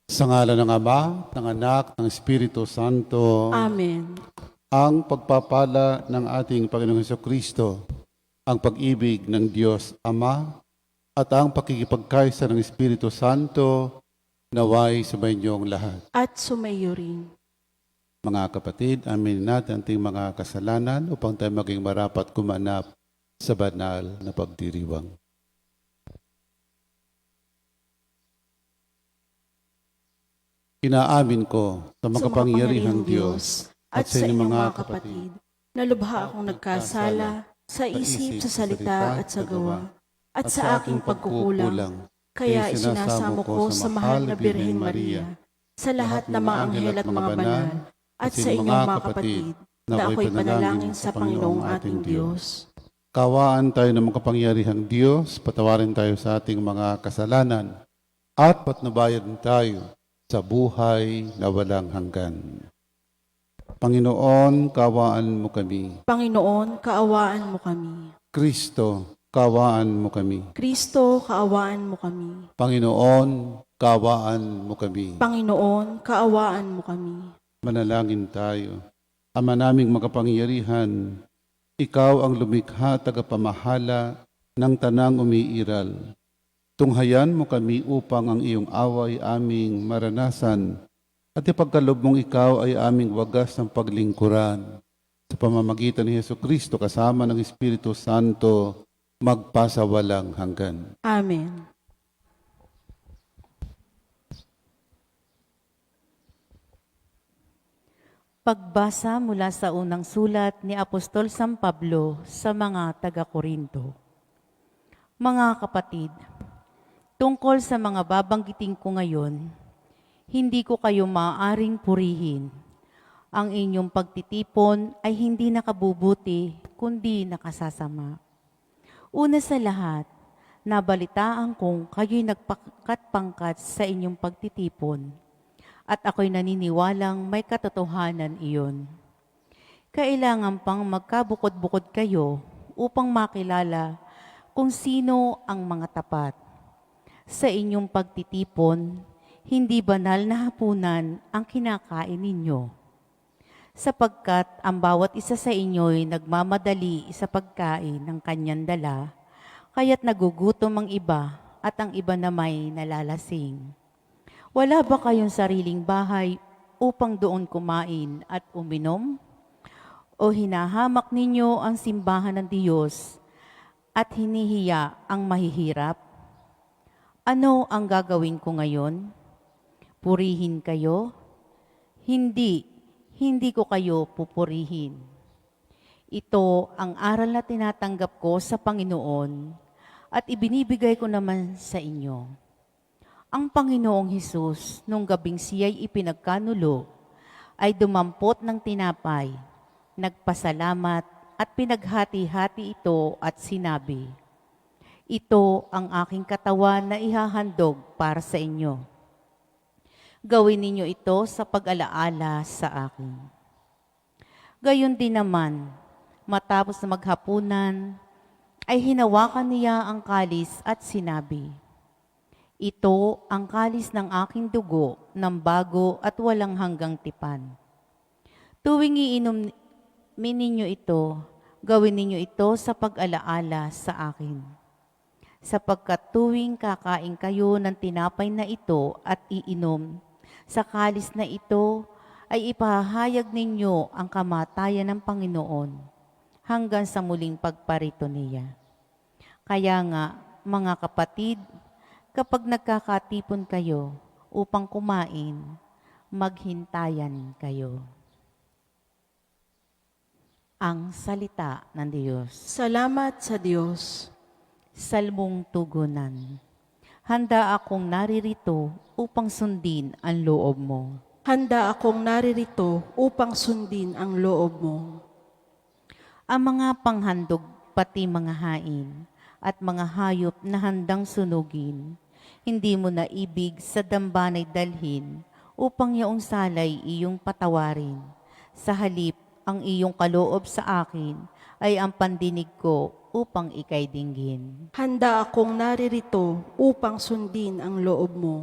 Sa ngalan ng Ama, ng Anak, ng Espiritu Santo, Amen. ang pagpapala ng ating Panginoong Hesukristo, ang pag-ibig ng Diyos Ama, at ang pakikipagkaisa ng Espiritu Santo, naway sa inyong lahat. At sumayo rin. Mga kapatid, aminin natin ang ating mga kasalanan upang tayo maging marapat kumanap sa banal na pagdiriwang. Inaamin ko sa makapangyarihang Diyos at sa inyong mga kapatid, na lubha akong nagkasala sa isip, sa salita at sa gawa, at sa aking pagkukulang. Kaya isinasamo ko sa mahal na Birheng Maria, sa lahat ng mga anghel at mga banal, at sa inyong mga kapatid, na ako'y panalangin sa Panginoong ating Diyos. Kawaan tayo ng makapangyarihang Diyos, patawarin tayo sa ating mga kasalanan, at patnubayan tayo sa buhay na walang hanggan. Panginoon, kaawaan mo kami. Panginoon, kaawaan mo kami. Kristo, kaawaan mo kami. Kristo, kaawaan mo kami. Panginoon, kaawaan mo kami. Panginoon, kaawaan mo kami. Manalangin tayo. Ama naming makapangyarihan, ikaw ang lumikha tagapamahala ng tanang umiiral. Tunghayan mo kami upang ang iyong away aming maranasan at ipagkalob mong ikaw ay aming wagas ng paglingkuran. Sa pamamagitan ni Hesukristo kasama ng Espiritu Santo, magpasawalang hanggan. Amen. Pagbasa mula sa unang sulat ni Apostol San Pablo sa mga taga-Korinto. Mga kapatid, tungkol sa mga babanggitin ko ngayon, hindi ko kayo maaaring purihin. Ang inyong pagtitipon ay hindi nakabubuti, kundi nakasasama. Una sa lahat, nabalitaan kong kayo'y nagpangkat-pangkat sa inyong pagtitipon, at ako'y naniniwalang may katotohanan iyon. Kailangan pang magkabukod-bukod kayo upang makilala kung sino ang mga tapat. Sa inyong pagtitipon, hindi banal na hapunan ang kinakain ninyo. Sapagkat ang bawat isa sa inyo'y nagmamadali sa pagkain ng kanyang dala, kaya't nagugutom ang iba at ang iba na may nalalasing. Wala ba kayong sariling bahay upang doon kumain at uminom? O hinahamak ninyo ang simbahan ng Diyos at hinihiya ang mahihirap? Ano ang gagawin ko ngayon? Purihin kayo? Hindi ko kayo pupurihin. Ito ang aral na tinatanggap ko sa Panginoon at ibinibigay ko naman sa inyo. Ang Panginoong Hesus, nung gabing siya'y ipinagkanulo, ay dumampot ng tinapay, nagpasalamat at pinaghati-hati ito at sinabi, "Ito ang aking katawan na ihahandog para sa inyo. Gawin ninyo ito sa pag-alaala sa akin." Gayon din naman, matapos na maghapunan, ay hinawakan niya ang kalis at sinabi, "Ito ang kalis ng aking dugo ng bago at walang hanggang tipan. Tuwing iinumin ninyo ito, gawin ninyo ito sa pag-alaala sa akin. Sapagkat tuwing kakain kayo ng tinapay na ito at iinom sa kalis na ito, ay ipahayag ninyo ang kamatayan ng Panginoon hanggang sa muling pagparito niya. Kaya nga, mga kapatid, kapag nagkakatipon kayo upang kumain, maghintayan kayo." Ang salita ng Diyos. Salamat sa Diyos. Salmong tugunan. Handa akong naririto upang sundin ang loob mo. Handa akong naririto upang sundin ang loob mo. Ang mga panghandog pati mga hain at mga hayop na handang sunugin, hindi mo na ibig sa dambanay dalhin upang yaong salay iyong patawarin. Sa halip, ang iyong kaloob sa akin ay ang pandinig ko upang ikay dinggin. Handa akong naririto upang sundin ang loob mo.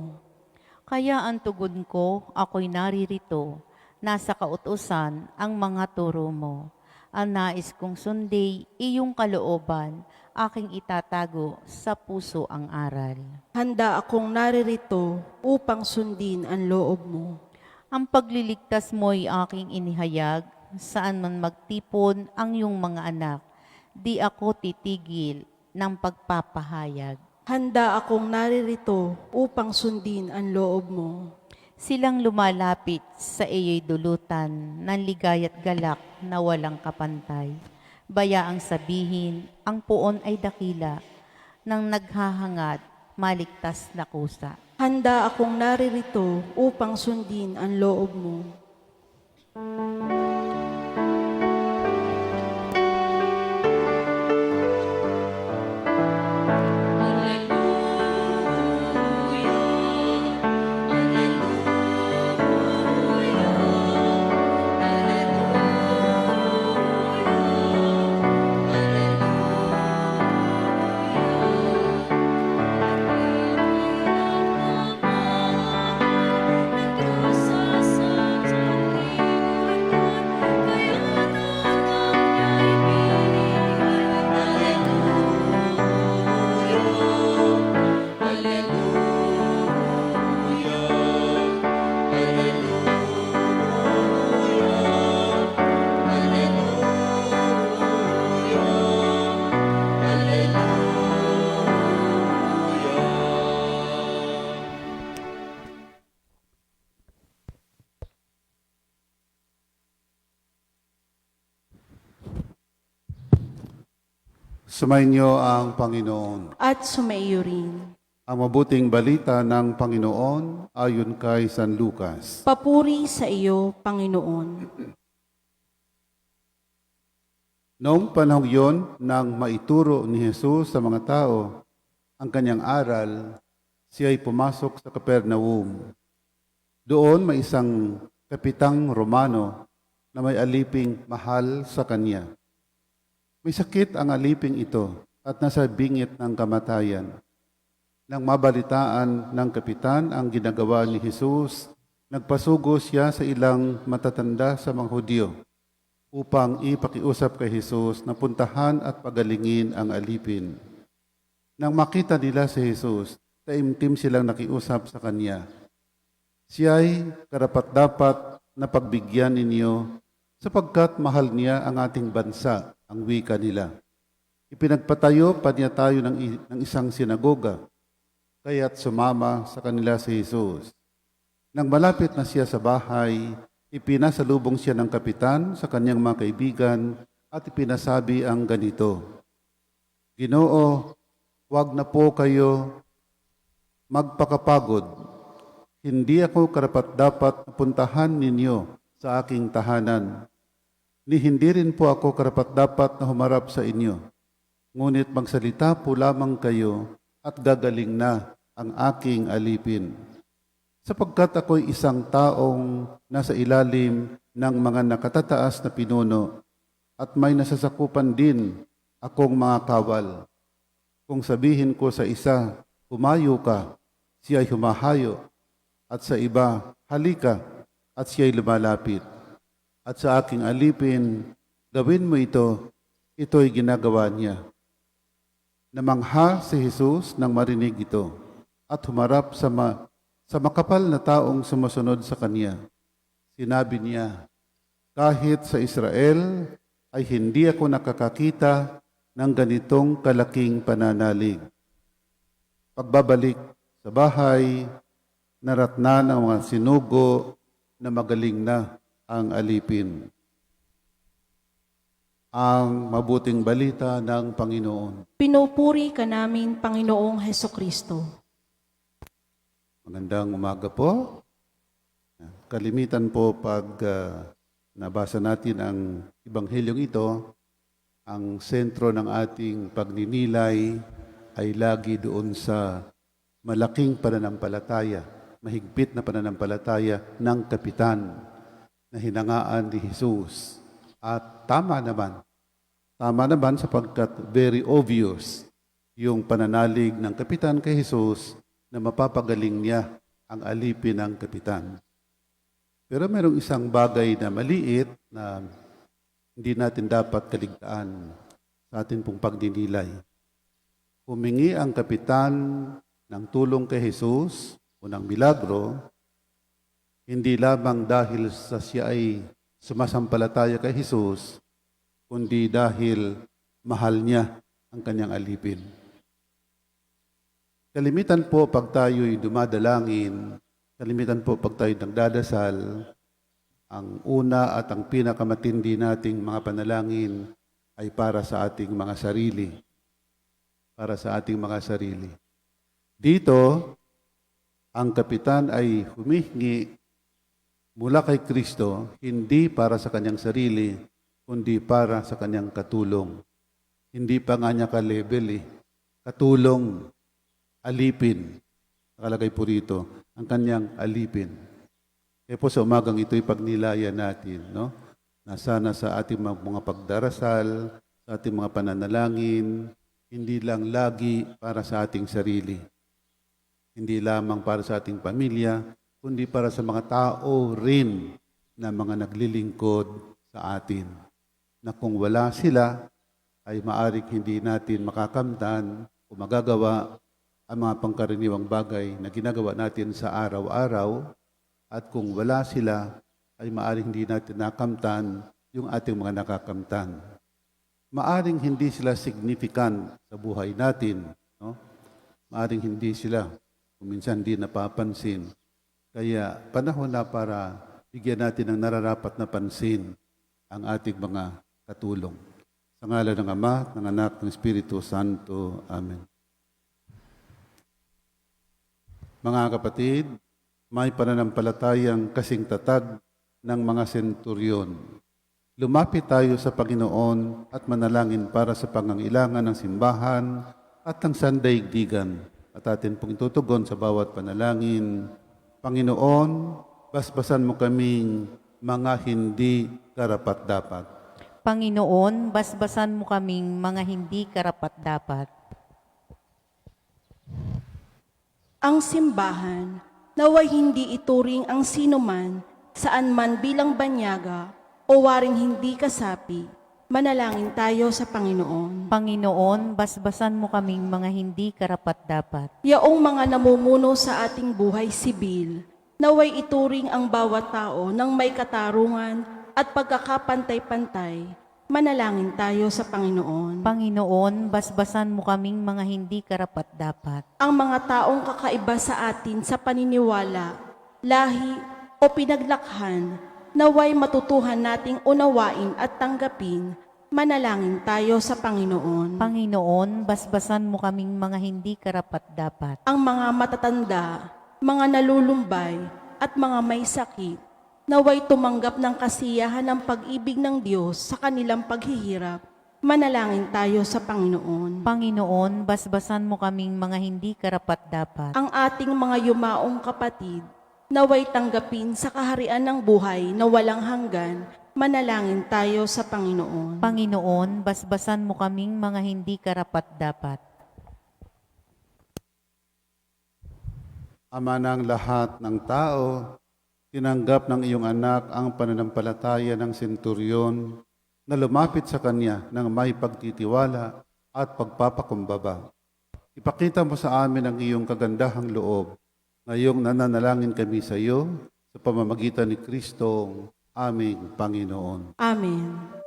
Kaya ang tugon ko, ako'y naririto, nasa kautusan ang mga turo mo. Ang nais kong sundi, iyong kalooban, aking itatago sa puso ang aral. Handa akong naririto upang sundin ang loob mo. Ang pagliligtas mo'y aking inihayag, saan man magtipon ang iyong mga anak, di ako titigil ng pagpapahayag. Handa akong naririto upang sundin ang loob mo. Silang lumalapit sa iyo'y dulutan ng ligaya't galak na walang kapantay. Bayaang sabihin, ang puon ay dakila, nang naghahangad, maligtas na kusa. Handa akong naririto upang sundin ang loob mo. Sumainyo ang Panginoon. At sumaiyo rin. Ang mabuting balita ng Panginoon ayon kay San Lucas. Papuri sa iyo, Panginoon. Noong panahon yon, nang maituro ni Jesus sa mga tao ang kanyang aral, siya ay pumasok sa Capernaum. Doon may isang kapitang Romano na may aliping mahal sa kanya. May sakit ang aliping ito at nasa bingit ng kamatayan. Nang mabalitaan ng kapitan ang ginagawa ni Jesus, nagpasugo siya sa ilang matatanda sa mga Hudyo upang ipakiusap kay Jesus na puntahan at pagalingin ang alipin. Nang makita nila si Jesus, taimtim silang nakiusap sa kanya. Siya'y karapat-dapat na pagbigyan ninyo sapagkat mahal niya ang ating bansa, ang wika nila. Ipinagpatayo pa niya tayo ng isang sinagoga, kaya't sumama sa kanila si Jesus. Nang malapit na siya sa bahay, ipinasalubong siya ng kapitan sa kanyang mga kaibigan at ipinasabi ang ganito, Ginoo, wag na po kayo magpakapagod. Hindi ako karapat-dapat na puntahan ninyo sa aking tahanan. Ni hindi rin po ako karapat-dapat na humarap sa inyo. Ngunit magsalita po lamang kayo at gagaling na ang aking alipin. Sapagkat ako'y isang taong nasa ilalim ng mga nakatataas na pinuno at may nasasakupan din akong mga kawal. Kung sabihin ko sa isa, humayo ka, siya'y humahayo, at sa iba, halika, at siya'y lumalapit. At sa aking alipin, gawin mo ito, ito'y ginagawa niya. Namangha si Jesus nang marinig ito at humarap sa makapal na taong sumusunod sa kanya. Sinabi niya, kahit sa Israel ay hindi ako nakakakita ng ganitong kalaking pananalig. Pagbabalik sa bahay, naratna ng mga sinugo na magaling na ang alipin. Ang mabuting balita ng Panginoon. Pinupuri ka namin, Panginoong Hesukristo. Magandang umaga po. Kalimitan po pag nabasa natin ang Ebanghelyo ito, ang sentro ng ating pagninilay ay lagi doon sa malaking pananampalataya, mahigpit na pananampalataya ng kapitan na hinangaan ni Jesus. At tama naman sapagkat very obvious yung pananalig ng kapitan kay Jesus na mapapagaling niya ang alipin ng kapitan. Pero mayroong isang bagay na maliit na hindi natin dapat kaligtaan sa ating pong pagdinilay. Humingi ang kapitan ng tulong kay Jesus o ng milagro, hindi lamang dahil sa siya ay sumasampalataya kay Jesus, kundi dahil mahal niya ang kanyang alipin. Kalimitan po pag tayo'y dumadalangin, kalimitan po pag tayo'y nagdadasal, ang una at ang pinakamatindi nating mga panalangin ay para sa ating mga sarili. Para sa ating mga sarili. Dito, ang kapitan ay humihingi mula kay Kristo, hindi para sa kanyang sarili, kundi para sa kanyang katulong. Hindi pa nga niya ka-level katulong, alipin. Nakalagay po rito, ang kanyang alipin. Kaya po sa umagang ito'y pagnilayan natin, no? Na sana sa ating mga pagdarasal, sa ating mga pananalangin, hindi lang lagi para sa ating sarili. Hindi lamang para sa ating pamilya, kundi para sa mga tao rin na mga naglilingkod sa atin. Na kung wala sila, ay maaring hindi natin makakamtan o magagawa ang mga pangkaraniwang bagay na ginagawa natin sa araw-araw. At kung wala sila, ay maaring hindi natin nakamtan yung ating mga nakakamtan. Maaring hindi sila significant sa buhay natin. No? Maaring hindi sila, kung minsan hindi napapansin. Kaya panahon na para bigyan natin ng nararapat na pansin ang ating mga katulong. Sa ngalan ng Ama, ng Anak, ng Espiritu Santo. Amen. Mga kapatid, may pananampalatayang kasing tatag ng mga senturyon. Lumapit tayo sa Panginoon at manalangin para sa pangangailangan ng simbahan at ng sandaigdigan. At atin pong itutugon sa bawat panalangin, Panginoon, basbasan mo kaming mga hindi karapat-dapat. Panginoon, basbasan mo kaming mga hindi karapat-dapat. Ang simbahan, naway hindi ituring ang sinuman, saan man bilang banyaga, o waring hindi kasapi. Manalangin tayo sa Panginoon. Panginoon, basbasan mo kaming mga hindi karapat-dapat. Yaong mga namumuno sa ating buhay sibil, naway ituring ang bawat tao ng may katarungan at pagkakapantay-pantay. Manalangin tayo sa Panginoon. Panginoon, basbasan mo kaming mga hindi karapat-dapat. Ang mga taong kakaiba sa atin sa paniniwala, lahi o pinaglakhan, naway matutuhan nating unawain at tanggapin. Manalangin tayo sa Panginoon. Panginoon, basbasan mo kaming mga hindi karapat-dapat. Ang mga matatanda, mga nalulumbay, at mga may sakit, naway tumanggap ng kasiyahan ng pag-ibig ng Diyos sa kanilang paghihirap. Manalangin tayo sa Panginoon. Panginoon, basbasan mo kaming mga hindi karapat-dapat. Ang ating mga yumaong kapatid, naway tanggapin sa kaharian ng buhay na walang hanggan. Manalangin tayo sa Panginoon. Panginoon, basbasan mo kaming mga hindi karapat-dapat. Ama ng lahat ng tao, tinanggap ng iyong anak ang pananampalataya ng senturyon na lumapit sa kanya ng may pagtitiwala at pagpapakumbaba. Ipakita mo sa amin ang iyong kagandahang loob. Ngayong nananalangin kami sa iyo sa pamamagitan ni Kristong aming Panginoon. Amen.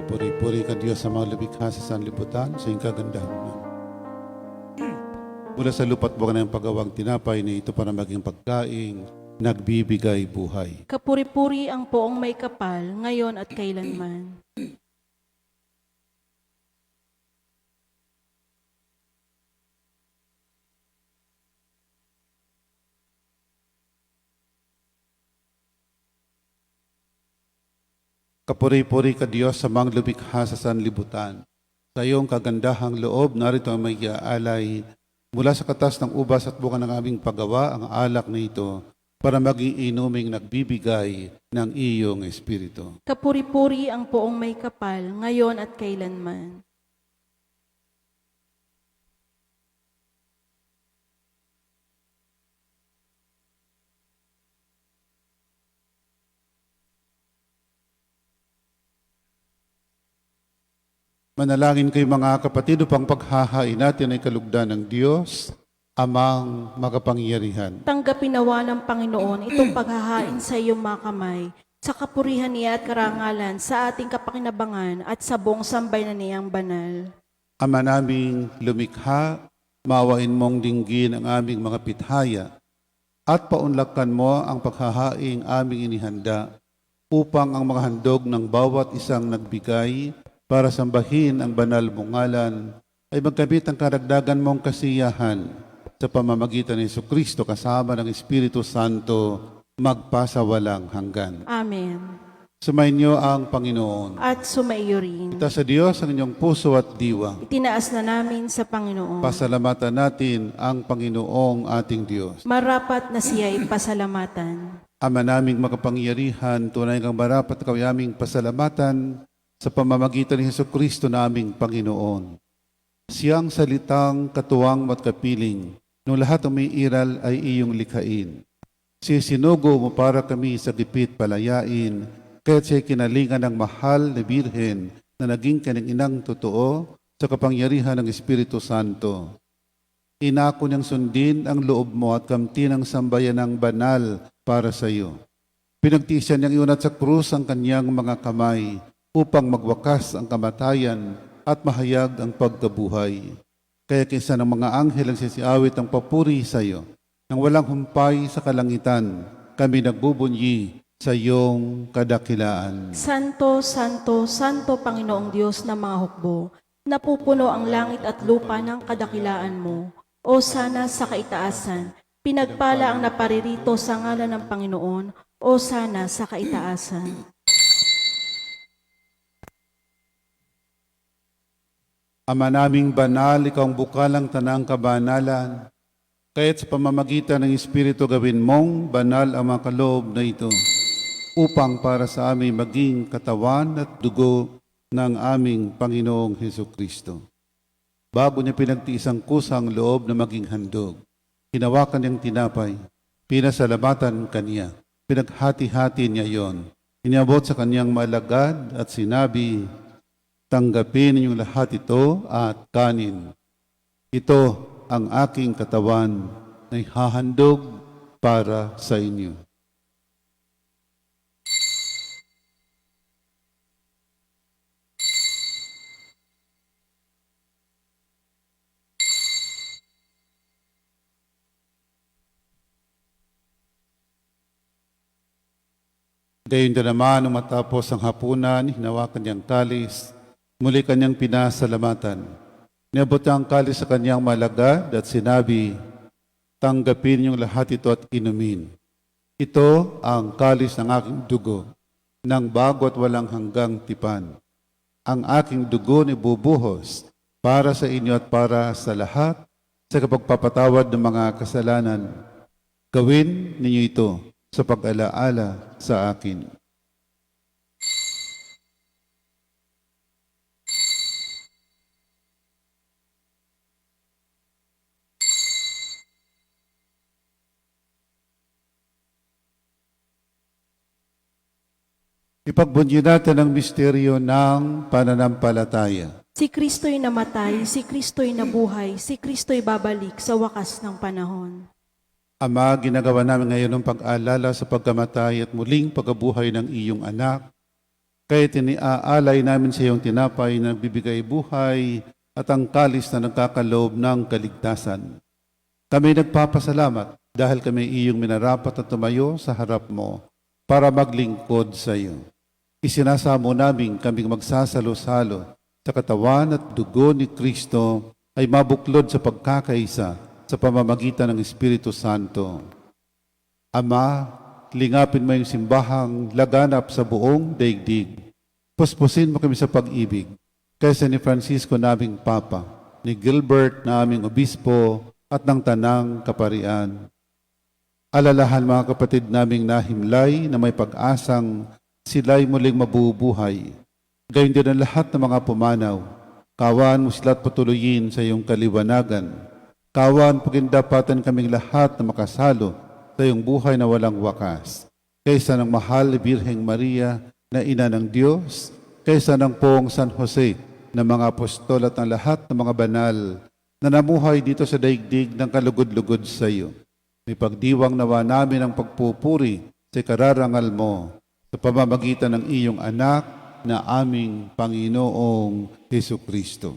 Kapuri-puri ka Diyos sa mga lumikha sa sanlibutan, sa iyong kagandahan. Mula sa lupa't buwan ng paggawang tinapay na ito para maging pagkaing nagbibigay buhay. Kapuri-puri ang poong may kapal, ngayon at kailanman. Kapuri-puri ka Diyos sa mga lumikha sa sanlibutan. Sa iyong kagandahang loob, narito ang may aalay mula sa katas ng ubas at bunga ng aming paggawa ang alak na ito para maging inuming nagbibigay ng iyong Espiritu. Kapuri-puri ang poong may kapal, ngayon at kailanman. Manalangin kayo mga kapatid upang paghahain natin ay kalugdan ng Diyos, Amang makapangyarihan. Tanggapin nawa ng Panginoon itong paghahain sa iyong mga kamay, sa kapurihan niya at karangalan, sa ating kapakinabangan at sa buong sambayanan niyang banal. Ama naming lumikha, maawain mong dinggin ang aming mga pithaya at paunlakan mo ang paghahaing aming inihanda upang ang mga handog ng bawat isang nagbigay para sambahin ang banal mong ngalan ay magkabit ang karagdagan mong kasiyahan sa pamamagitan ni Jesucristo kasama ng Espiritu Santo magpasawalang hanggan. Amen. Sumainyo ang Panginoon. At sumaiyo rin. Ita sa Diyos ang inyong puso at diwa. Itinaas na namin sa Panginoon. Pasalamatan natin ang Panginoong ating Diyos. Marapat na siya ipasalamatan. Ama naming makapangyarihan, tunay kang marapat ikaw aming pasalamatan sa pamamagitan ni Jesucristo naming Panginoon. Siyang salitang katuwang at kapiling, nung lahat ng may iral ay iyong likhain. Sisinugo mo para kami sa gipit palayain, kaya't siya'y kinalingan ng mahal na Birhen na naging kanyang inang totoo sa kapangyarihan ng Espiritu Santo. Inako niyang sundin ang loob mo at kamti ng sambayan ng banal para sa iyo. Pinagtiisan niyang iunat sa krus ang kanyang mga kamay upang magwakas ang kamatayan at mahayag ang pagkabuhay. Kaya kaysa ng mga anghel ang sisiawit ang papuri sa iyo, nang walang humpay sa kalangitan, kami nagbubunyi sa iyong kadakilaan. Santo, Santo, Santo Panginoong Diyos ng mga hukbo, napupuno ang langit at lupa ng kadakilaan mo. O sana sa kaitaasan, pinagpala ang naparirito sa ngalan ng Panginoon, o sana sa kaitaasan. Ama naming banal, ikaw ang bukalang tanang kabanalan, kaya't sa pamamagitan ng Espiritu gawin mong banal ang mga kaloob na ito, upang para sa amin maging katawan at dugo ng aming Panginoong Hesukristo. Bago niya pinagtiis ang kusang loob na maging handog, hinawakan niyang tinapay, pinasalamatan kaniya, pinaghati-hati niya yon, iniabot sa kanyang maalagad at sinabi, tanggapin ninyong lahat ito at kanin. Ito ang aking katawan na ihahandog para sa inyo. Gayon din naman, nung matapos ang hapunan, hinawakan niyang kalis, muli kanyang pinasalamatan. Niabot niya ang kalis sa kanyang malagad at sinabi, tanggapin niyong lahat ito at inumin. Ito ang kalis ng aking dugo, ng bago at walang hanggang tipan. Ang aking dugo ni bubuhos para sa inyo at para sa lahat sa kapagpapatawad ng mga kasalanan. Gawin ninyo ito sa pag-alaala sa akin. Ipagbunyi natin ang misteryo ng pananampalataya. Si Kristo'y namatay, si Kristo'y nabuhay, si Kristo'y babalik sa wakas ng panahon. Ama, ginagawa namin ngayon ng pag-aalala sa pagkamatay at muling pagkabuhay ng iyong anak. Kaya tiniaalay namin sa iyong tinapay na nagbibigay buhay at ang kalis na nagkakaloob ng kaligtasan. Kami nagpapasalamat dahil kami iyong minarapat at tumayo sa harap mo para maglingkod sa iyo. Isinasamo namin kaming magsasalo-salo sa katawan at dugo ni Kristo ay mabuklod sa pagkakaisa sa pamamagitan ng Espiritu Santo. Ama, lingapin mo yung simbahang laganap sa buong daigdig Puspusin mo kami sa pag-ibig, kaysa ni Francisco naming Papa, ni Gilbert na aming Obispo, at ng Tanang Kaparian. Alalahan mga kapatid naming nahimlay na may pag-asang sila'y muling mabubuhay. Gayon din ang lahat ng mga pumanaw. Kawan mo sila't patuloyin sa iyong kaliwanagan. Kawan pagindapatan kaming lahat na makasalo sa iyong buhay na walang wakas. Kaysa ng mahal ni Birheng Maria na ina ng Diyos, kaysa ng poong San Jose na mga apostol at ang lahat ng mga banal na namuhay dito sa daigdig ng kalugod-lugod sa iyo. May pagdiwang nawa namin ang pagpupuri sa kararangal mo sa pamamagitan ng iyong anak na aming Panginoong Hesukristo.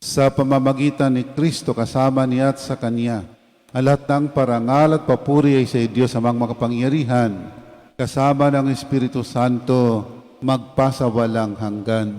Sa pamamagitan ni Kristo kasama niya at sa Kanya, ang lahat ng parangal at papuri ay sa Diyos amang makapangyarihan, kasama ng Espiritu Santo, magpasawalang hanggan.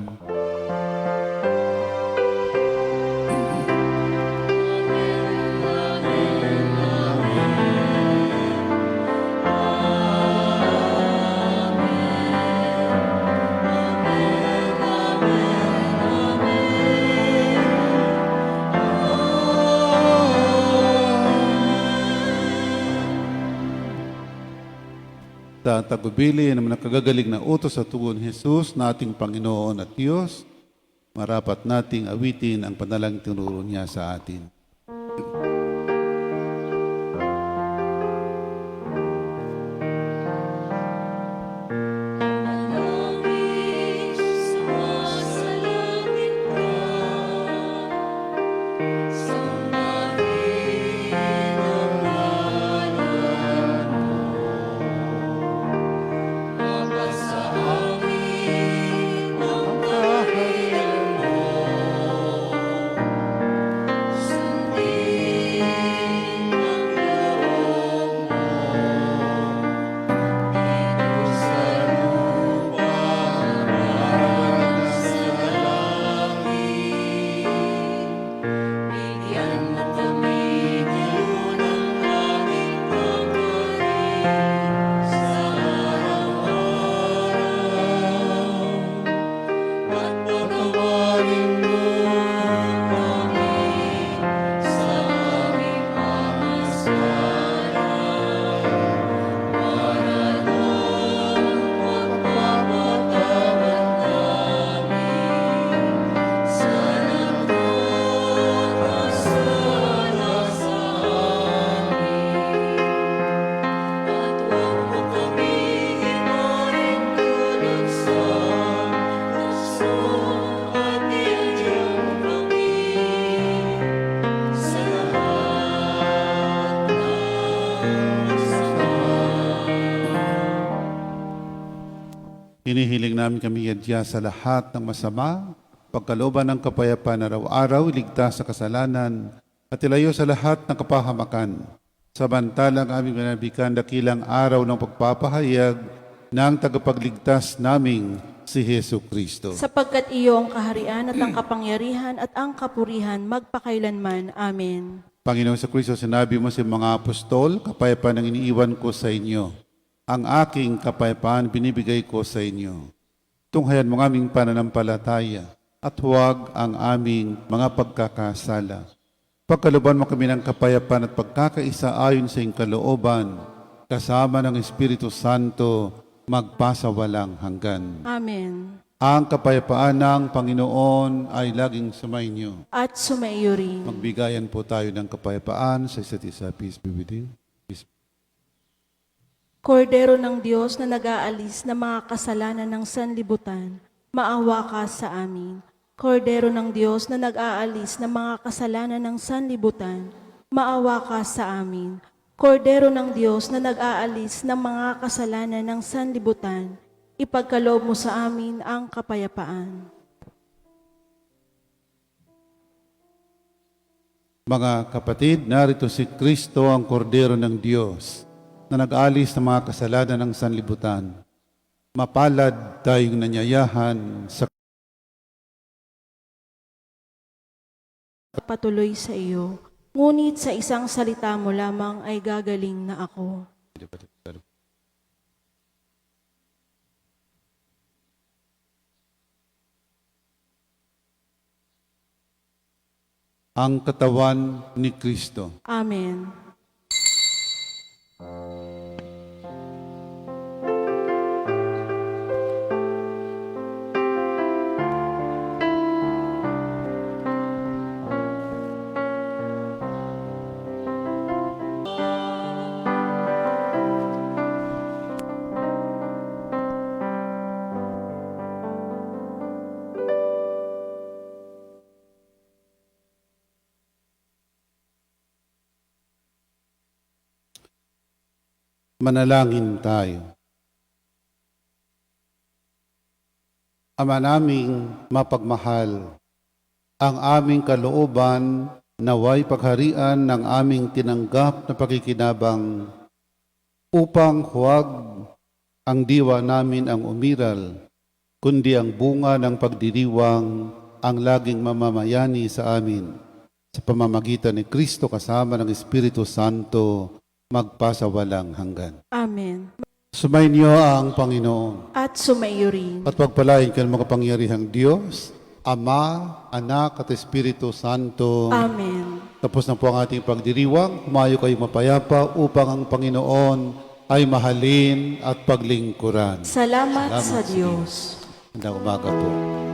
Sa tagubili ng nakagagaling na utos sa tugon ni Jesus na ating Panginoon at Diyos, marapat nating awitin ang panalangin tinuro niya sa atin. Hinihiling namin kami yadya sa lahat ng masama, pagkalooban ng kapayapaan araw-araw, iligtas sa kasalanan, at ilayo sa lahat ng kapahamakan. Samantalang aming manabikan dakilang araw ng pagpapahayag ng tagapagligtas naming si Hesu Kristo. Sapagkat iyo ang kaharian at ang kapangyarihan at ang kapurihan magpakailanman. Amen. Panginoong sa Kristo, sinabi mo sa mga apostol, kapayapaan ang iniiwan ko sa inyo. Ang aking kapayapaan binibigay ko sa inyo. Tunghayan mo ang aming pananampalataya at huwag ang aming mga pagkakasala. Pagkalooban mo kami ng kapayapaan at pagkakaisa ayon sa iyong kalooban, kasama ng Espiritu Santo, magpasawalang hanggan. Amen. Ang kapayapaan ng Panginoon ay laging sumainyo. At sumaiyo rin. Magbigayan po tayo ng kapayapaan sa isa't isa. Peace be with you. Peace. Kordero ng Diyos na nag-aalis ng mga kasalanan ng sanlibutan, maawa ka sa amin. Kordero ng Diyos na nag-aalis ng mga kasalanan ng sanlibutan, maawa ka sa amin. Kordero ng Diyos na nag-aalis ng mga kasalanan ng sanlibutan, ipagkaloob mo sa amin ang kapayapaan. Mga kapatid, narito si Kristo ang Kordero ng Diyos na nag-alis ng mga kasalanan ng sanlibutan. Mapalad tayong nanyayahan sa Patuloy sa iyo, ngunit sa isang salita mo lamang ay gagaling na ako. ang katawan ni Kristo. Amen. Manalangin tayo. Ama naming mapagmahal, ang aming kalooban naway pagharian ng aming tinanggap na pakikinabang upang huwag ang diwa namin ang umiral, kundi ang bunga ng pagdiriwang ang laging mamamayani sa amin. Sa pamamagitan ni Kristo kasama ng Espiritu Santo, magpasawalang hanggan. Amen. Sumainyo ang Panginoon At sumaiyo rin. at pagpalain ka ng makapangyarihang Diyos, Ama, Anak at Espiritu Santo. Amen. Tapos na po ang ating pagdiriwang, humayo kayong mapayapa upang ang Panginoon ay mahalin at paglingkuran. Salamat Salamat sa sa Diyos. Magandang umaga po.